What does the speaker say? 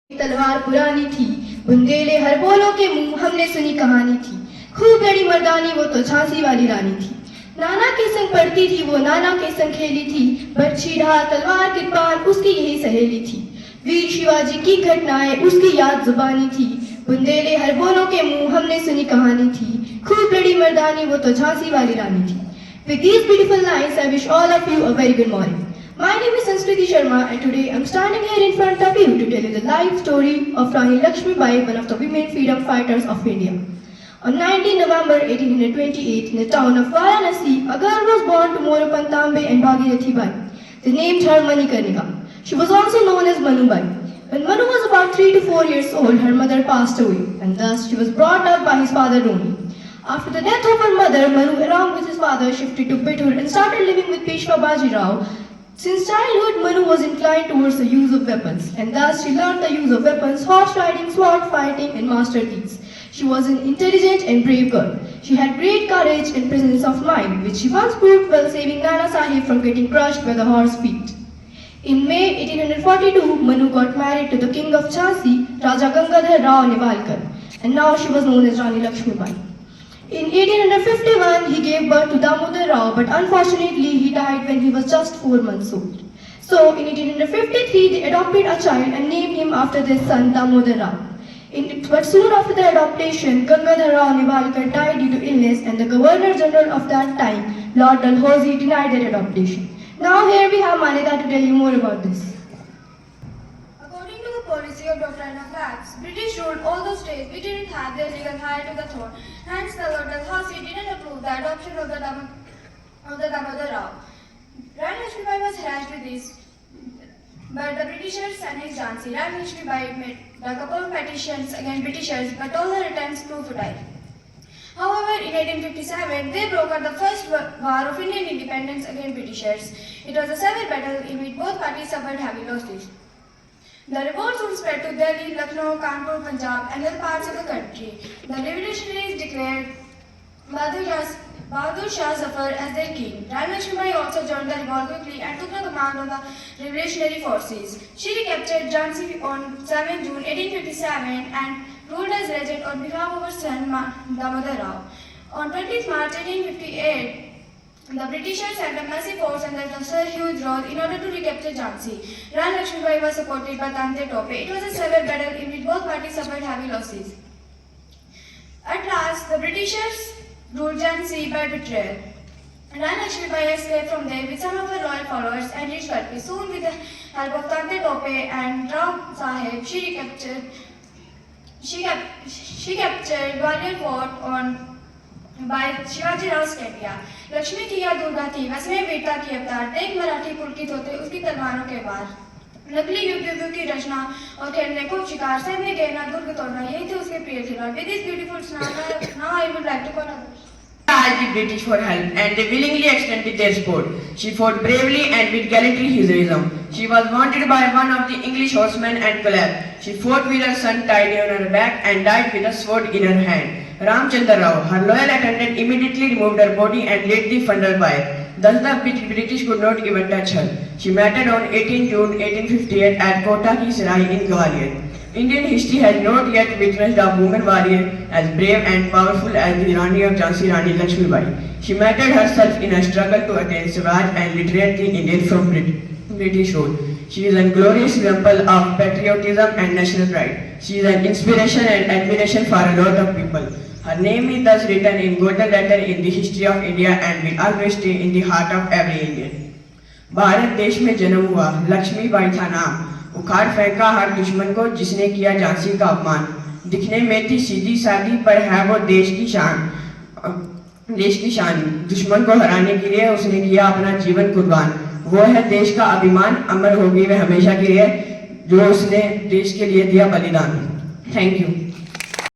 तलवार पुरानी थी, बुंदेले हर बोलों के मुंह हमने सुनी कहानी थी। खूब लड़ी मर्दानी वो तो झांसी वाली रानी थी। नाना के संग पढ़ती थी वो, नाना के संग खेली थी। बर्छी ढाल तलवार कृपान उसकी यही सहेली थी। वीर शिवाजी की घटनाएं उसकी याद जुबानी थी। बुंदेले हर बोलों के मुंह हमने सुनी कहानी थी। खूब लड़ी मर्दानी वो तो झांसी वाली रानी थी। With these beautiful lines, I wish all of you a very good morning. My name is Sanskriti Sharma, and today I'm standing here in front of you to tell you the life story of Rani Lakshmi Bai, one of the women freedom fighters of India. On 19 November 1828, in the town of Varanasi, a girl was born to Morupan Tambe and Bhagirathi Bai. They named her Manikarnika. She was also known as Manu Bai. When Manu was about 3 to 4 years old, her mother passed away, and thus she was brought up by his father only. After the death of her mother, Manu, along with his father, shifted to Bithur and started living with Peshwa Baji Rao. Since childhood, Manu was inclined towards the use of weapons, and thus she learned the use of weapons, horse riding, sword fighting, and master deeds. She was an intelligent and brave girl. She had great courage and presence of mind, which she once proved while saving Nana Sahib from getting crushed by the horse feet. In May 1842, Manu got married to the king of Jhansi, Raja Gangadhar Rao Nivalkar, and now she was known as Rani Lakshmi Bai. In 1851, he gave birth to Damodar Rao, but unfortunately he died when he was just 4 months old. So, in 1853, they adopted a child and named him after their son Damodar Rao. But soon after the adoption, Gangadhar Rao Nivalkar died due to illness, and the Governor General of that time, Lord Dalhousie, denied their adoption. Now here we have Manita to tell you more about this. According to the policy of doctrine of facts, British ruled all those states which didn't have their legal heir to the throne. Hence, the Lord Dalhousie didn't approve the adoption of the Damodar Rao. Rani Lakshmi Bai was harassed with this, but the Britishers annexed Jhansi. Rani Lakshmi Bai made a couple of petitions against Britishers, but all her attempts proved futile. However, in 1857, they broke out the first war of Indian independence against Britishers. It was a severe battle in which both parties suffered heavy losses. The revolt soon spread to Delhi, Lucknow, Kanpur, Punjab, and other parts of the country. The revolutionaries declared Bahadur Shah Zafar as their king. Rani Lakshmi Bai also joined the revolt quickly and took the command of the revolutionary forces. She recaptured Jhansi on 7 June 1857 and ruled as regent on behalf of her son Damodar Rao. On 20th March 1858, the Britishers sent a massive force under Sir Hugh Ross in order to recapture Jhansi. Rani Lakshmi Bai was supported by Tante Tope. It was a severe battle in which both parties suffered heavy losses. At last, the Britishers ruled Jhansi by betrayal. Rani Lakshmi Bai escaped from there with some of her loyal followers and reached Kalpi. Soon, with the help of Tante Tope and Rao Sahib, she captured Gwalior Fort by Shivaji Rao's India. Lakshmi की या दुर्गा थी, वैसे वीरता की अवतार, देख मराठी पुलकित होते उसकी तलवारों के वार। नकली युद्धों की रचना और खेलने को शिकार से में घेरना, दुर्ग तोड़ना, यही थे उसके प्रिय खिलाफ। With this beautiful now I would like to call asked the British for help, and they willingly extended their support. She fought bravely and with gallantry heroism. She was wanted by one of the English horsemen and collapsed. She fought with her son tied on her back and died with a sword in her hand. Ramchandra Rao, her loyal attendant, immediately removed her body and lit the funeral pyre. Thus the British could not even touch her. She martyred on 18 June 1858 at Kota Ki Sarai in Gwalior. Indian history has not yet witnessed a woman warrior as brave and powerful as the Rani of Jhansi, Rani Lakshmi Bai. She martyred herself in a struggle to attain Swaraj and liberate the Indian from British rule. She is a glorious example of patriotism and national pride. She is an inspiration and admiration for a lot of people. Her name is thus written in golden letter in the history of India and will always stay in the heart of every Indian. Bharat देश में जन्म हुआ, लक्ष्मी बाई था नाम, उखाड़ फेंका हर दुश्मन को जिसने किया झांसी का अपमान। दिखने में थी सीधी सादी पर है वो देश की शान। दुश्मन को हराने के लिए उसने किया अपना जीवन कुर्बान। वो है देश का अभिमान, अमर होगी वह हमेशा के लिए, जो उसने देश के लिए दिया बलिदान। Thank you.